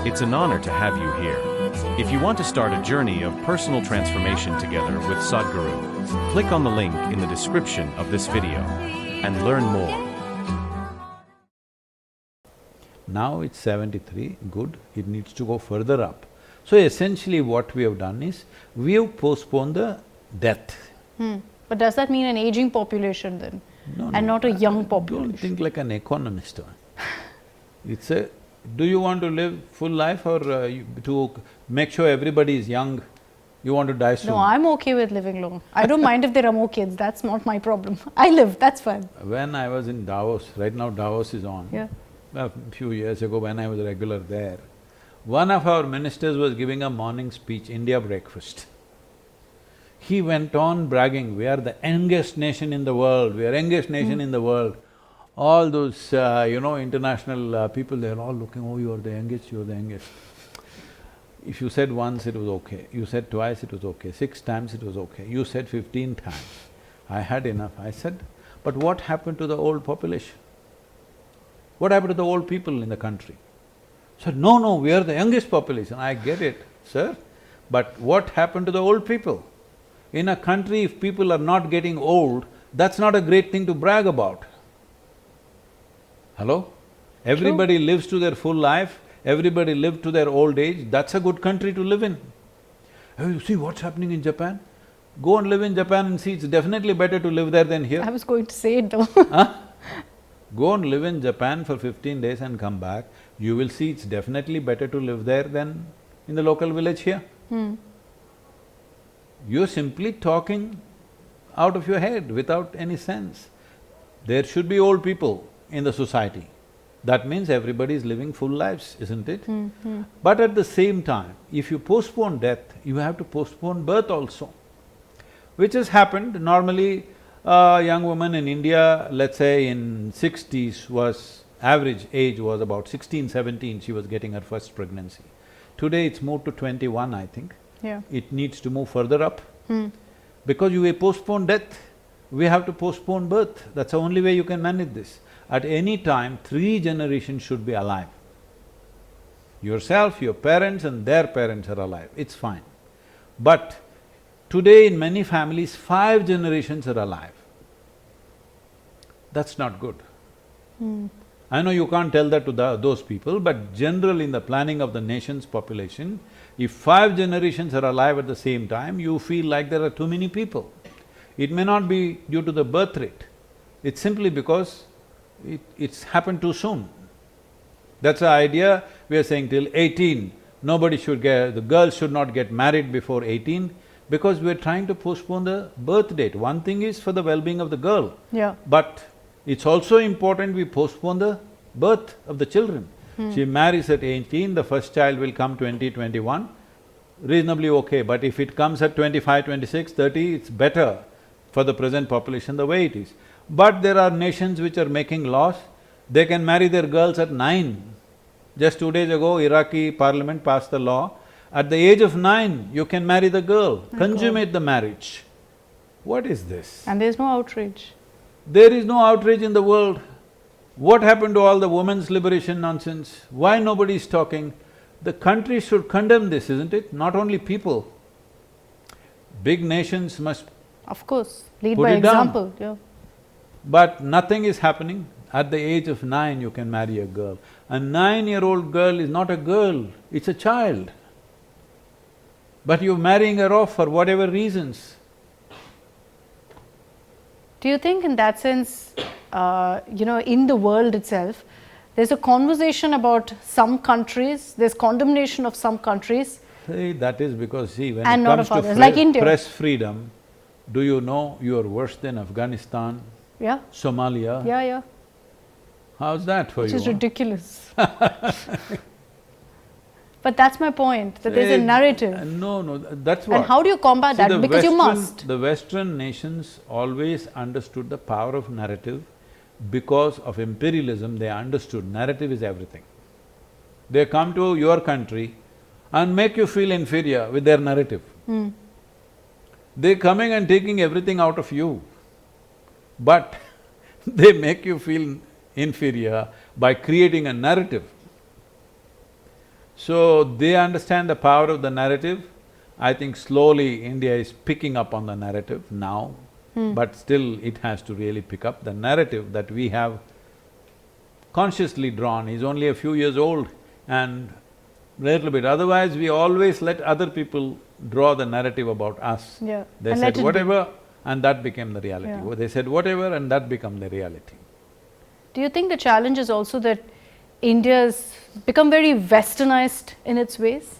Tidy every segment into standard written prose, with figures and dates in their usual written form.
It's an honor to have you here. If you want to start a journey of personal transformation together with Sadhguru, click on the link in the description of this video and learn more. Now it's 73, good, it needs to go further up. So essentially what we have done is, we have postponed the death. But does that mean an aging population then? No, and not a young Don't population? think like an economist. It's a… do you want to live full life or to make sure everybody is young, you want to die soon? No, I'm okay with living long. I don't mind if there are more kids, that's not my problem. I live, that's fine. When I was in Davos, right now Davos is on. Yeah. A few years ago when I was regular there, one of our ministers was giving a morning speech, India breakfast. He went on bragging, we are the youngest nation in the world, we are youngest nation in the world. All those, international people, they're all looking, oh, you are the youngest, you are the youngest. If you said once, it was okay. You said twice, it was okay. 6 times, it was okay. You said 15 times. I had enough. I said, but what happened to the old population? What happened to the old people in the country? Said, no, we are the youngest population. I get it, sir, but what happened to the old people? In a country, if people are not getting old, that's not a great thing to brag about. Hello? Everybody lives to their full life, everybody lived to their old age, that's a good country to live in. Oh, you see what's happening in Japan? Go and live in Japan and see, it's definitely better to live there than here. I was going to say it though. Go and live in Japan for 15 days and come back, you will see it's definitely better to live there than in the local village here. You're simply talking out of your head without any sense. There should be old people in the society. That means everybody is living full lives, isn't it? But at the same time, if you postpone death, you have to postpone birth also, which has happened. Normally, a young woman in India, let's say in 60s was… average age was about 16, 17, she was getting her first pregnancy. Today it's moved to 21, I think. Yeah. It needs to move further up. Because you postpone death, we have to postpone birth, that's the only way you can manage this. At any time, 3 generations should be alive. Yourself, your parents and their parents are alive, it's fine. But today in many families, 5 generations are alive. That's not good. I know you can't tell that to those people, but generally in the planning of the nation's population, if 5 generations are alive at the same time, you feel like there are too many people. It may not be due to the birth rate, it's simply because it's happened too soon. That's the idea, we are saying till 18, nobody should the girls should not get married before 18, because we are trying to postpone the birth date. One thing is for the well-being of the girl. Yeah. But it's also important we postpone the birth of the children. She marries at 18, the first child will come 20, 21, reasonably okay, but if it comes at 25, 26, 30, it's better for the present population the way it is. But there are nations which are making laws, they can marry their girls at 9. Just 2 days ago, Iraqi parliament passed the law, at the age of 9, you can marry the girl, consummate the marriage. What is this? And there's no outrage. There is no outrage in the world. What happened to all the women's liberation nonsense? Why nobody is talking? The country should condemn this, isn't it? Not only people. Big nations must… Of course, lead put by it down. example, yeah. But nothing is happening. At the age of 9, you can marry a girl. A 9-year-old girl is not a girl, it's a child. But you're marrying her off for whatever reasons. Do you think in that sense, in the world itself, there's a conversation about some countries, there's condemnation of some countries. See, that is because, when and it not comes of to others, like India. press freedom, do you know you are worse than Afghanistan, Yeah, Somalia? yeah. How's that for Which you? is ridiculous. But that's my point, that there's a narrative. No, that's what… And how do you combat that? Because you must. The Western nations always understood the power of narrative. Because of imperialism, they understood narrative is everything. They come to your country and make you feel inferior with their narrative. They're coming and taking everything out of you, but they make you feel inferior by creating a narrative. So, they understand the power of the narrative. I think slowly India is picking up on the narrative now, but still it has to really pick up. The narrative that we have consciously drawn is only a few years old and little bit, otherwise we always let other people draw the narrative about us. Yeah. They And said let it be. whatever and that became the reality. Yeah. They said whatever and that became the reality. Do you think the challenge is also that India's become very westernized in its ways?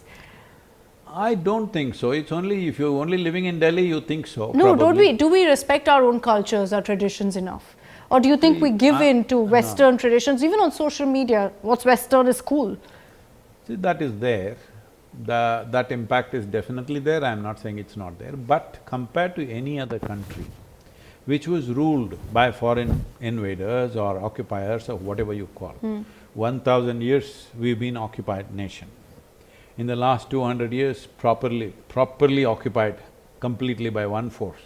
I don't think so. It's only if you're only living in Delhi, you think so. No, don't probably. we? Do we respect our own cultures, our traditions enough? Or do you think we give in to Western traditions, even on social media? What's Western is cool. See, that is there. That impact is definitely there, I'm not saying it's not there, but compared to any other country which was ruled by foreign invaders or occupiers or whatever you call, 1000 years we've been occupied nation. In the last 200 years, properly occupied completely by one force.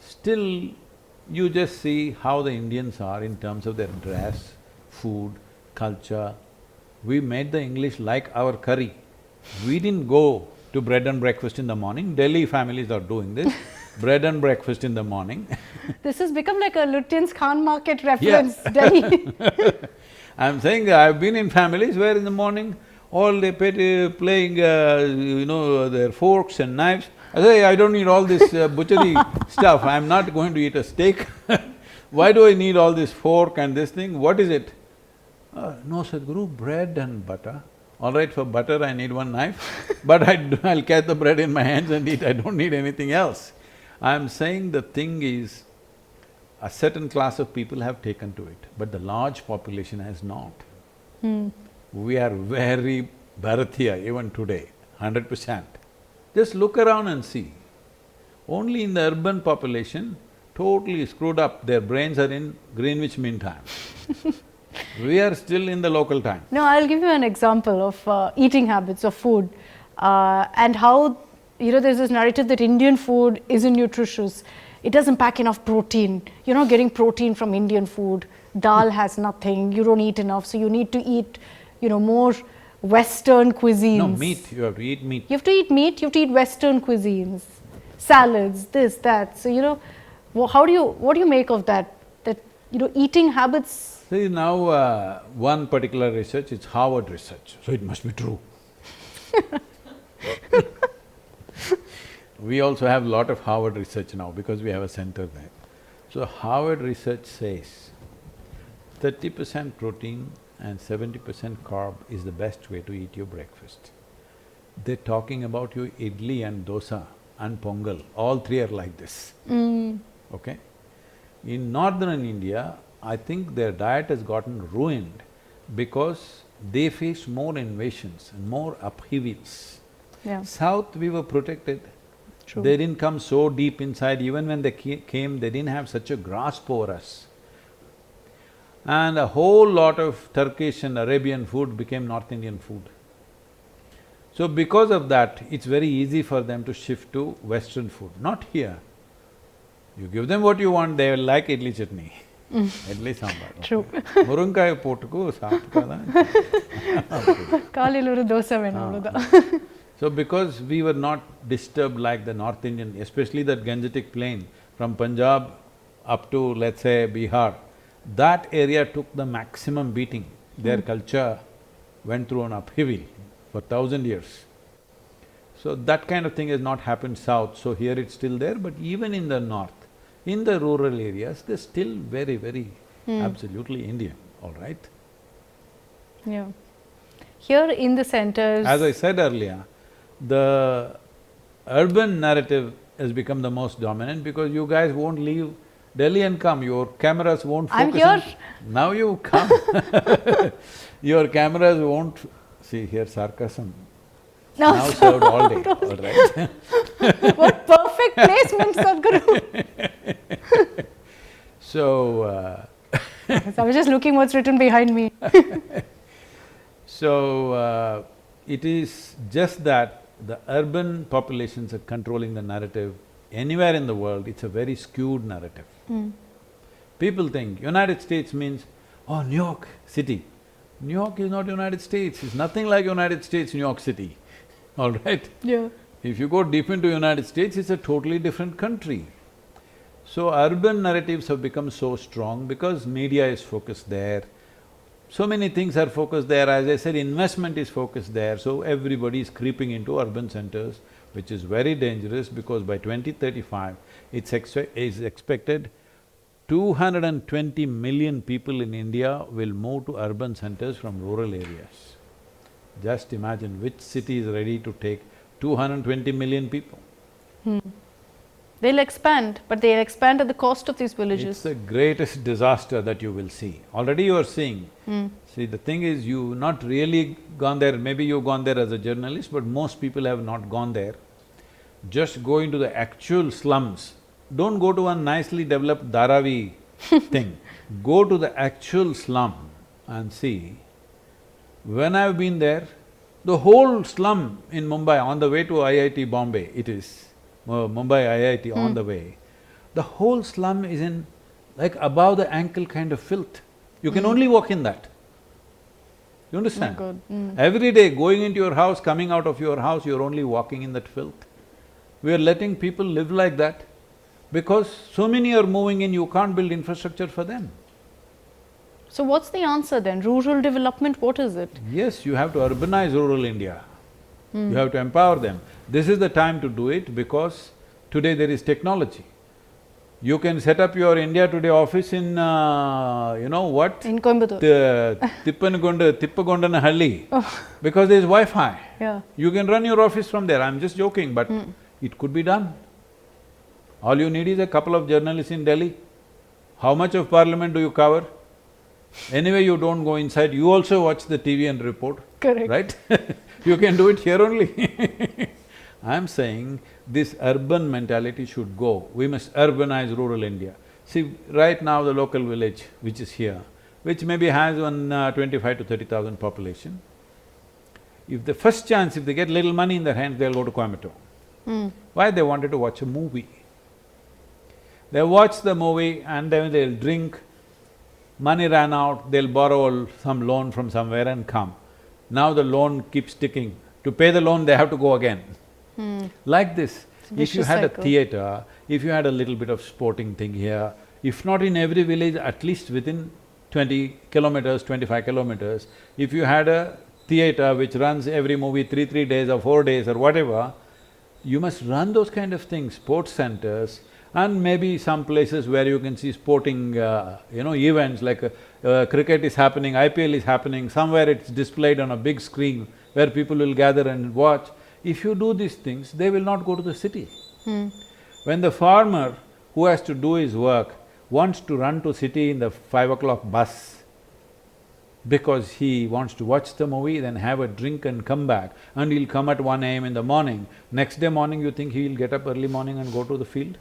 Still, you just see how the Indians are in terms of their dress, food, culture. We made the English like our curry. We didn't go to bread and breakfast in the morning. Delhi families are doing this, bread and breakfast in the morning. This has become like a Lutyens Khan market reference, Delhi. I'm saying I've been in families where in the morning all they playing their forks and knives. I say, I don't need all this butchery stuff, I'm not going to eat a steak. Why do I need all this fork and this thing? What is it? No, Sadhguru, bread and butter. All right, for butter I need one knife, but I'll catch the bread in my hands and eat, I don't need anything else. I'm saying the thing is, a certain class of people have taken to it, but the large population has not. We are very Bharatiya even today, 100%. Just look around and see. Only in the urban population, totally screwed up, their brains are in Greenwich Mean Time. We are still in the local time. No, I'll give you an example of eating habits of food and how, there's this narrative that Indian food isn't nutritious. It doesn't pack enough protein. You're not getting protein from Indian food. Dal has nothing, you don't eat enough, so you need to eat, more Western cuisines. No, meat, you have to eat meat. You have to eat meat, you have to eat Western cuisines, salads, this, that. So, what do you make of that? That, eating habits… See, now one particular research, it's Harvard research, so it must be true. We also have a lot of Harvard research now because we have a center there. So Harvard research says 30% protein and 70% carb is the best way to eat your breakfast. They're talking about your idli and dosa and pongal, all three are like this, okay? In northern India, I think their diet has gotten ruined because they faced more invasions and more upheavals. Yeah. South, we were protected. True. They didn't come so deep inside, even when they came, they didn't have such a grasp over us. And a whole lot of Turkish and Arabian food became North Indian food. So because of that, it's very easy for them to shift to Western food, not here. You give them what you want, they will like idli chutney. Idli sambar. True. Murunkai pottuku saaptukada. Kaalil oru dosa venum avladhaan. So because we were not disturbed like the North Indian, especially that Gangetic plain from Punjab up to, let's say, Bihar, that area took the maximum beating. Their culture went through an upheaval for 1000 years. So that kind of thing has not happened south, so here it's still there, but even in the north, in the rural areas, they're still very, very absolutely Indian, all right? Yeah. Here in the centers… As I said earlier, the urban narrative has become the most dominant because you guys won't leave Delhi and come, your cameras won't focus I'm here. Now you come your cameras won't… See, here sarcasm. No, Now served all day, all right? what perfect placement, Sadhguru! So, So I was just looking what's written behind me. so, it is just that the urban populations are controlling the narrative. Anywhere in the world, it's a very skewed narrative. People think United States means, oh, New York City, New York is not United States, it's nothing like United States, New York City, all right? Yeah. If you go deep into United States, it's a totally different country. So urban narratives have become so strong because media is focused there. So many things are focused there, as I said, investment is focused there, so everybody is creeping into urban centers, which is very dangerous because by 2035, it's expected 220 million people in India will move to urban centers from rural areas. Just imagine which city is ready to take 220 million people. They'll expand, but they'll expand at the cost of these It's villages. the greatest disaster that you will see. Already you are seeing. See, the thing is, you've not really gone there, maybe you've gone there as a journalist, but most people have not gone there. Just go into the actual slums. Don't go to a nicely developed Dharavi thing. Go to the actual slum and see. When I've been there, the whole slum in Mumbai, on the way to IIT Bombay, it is, Mumbai IIT on the way, the whole slum is in like above the ankle kind of filth. You can only walk in that. You understand? God. Every day, going into your house, coming out of your house, you're only walking in that filth. We are letting people live like that because so many are moving in, you can't build infrastructure for them. So what's the answer then? Rural development, what is it? Yes, you have to urbanize rural India. You have to empower them. This is the time to do it because today there is technology. You can set up your India Today office in, you know what? In Coimbatore. Tippagondanahalli, because there is Wi-Fi. Yeah. You can run your office from there, I'm just joking, but it could be done. All you need is a couple of journalists in Delhi. How much of parliament do you cover? Anyway, you don't go inside, you also watch the TV and report. Correct. Right? You can do it here only. I'm saying this urban mentality should go. We must urbanize rural India. See, right now the local village which is here, which maybe has one 25 to 30,000 population, if the first chance, if they get little money in their hands, they'll go to Coimbatore. Why? They wanted to watch a movie. They watch the movie and then they'll drink, money ran out, they'll borrow some loan from somewhere and come. Now the loan keeps ticking. To pay the loan, they have to go again. Like this, if you had a theatre, if you had a little bit of sporting thing here, if not in every village, at least within 20 kilometers, 25 kilometers, if you had a theatre which runs every movie 3 days or 4 days or whatever, you must run those kind of things, sports centers, and maybe some places where you can see sporting, events like cricket is happening, IPL is happening, somewhere it's displayed on a big screen where people will gather and watch. If you do these things, they will not go to the city. When the farmer who has to do his work wants to run to city in the 5 o'clock bus because he wants to watch the movie, then have a drink and come back, and he'll come at 1 AM in the morning. Next day morning, you think he'll get up early morning and go to the field?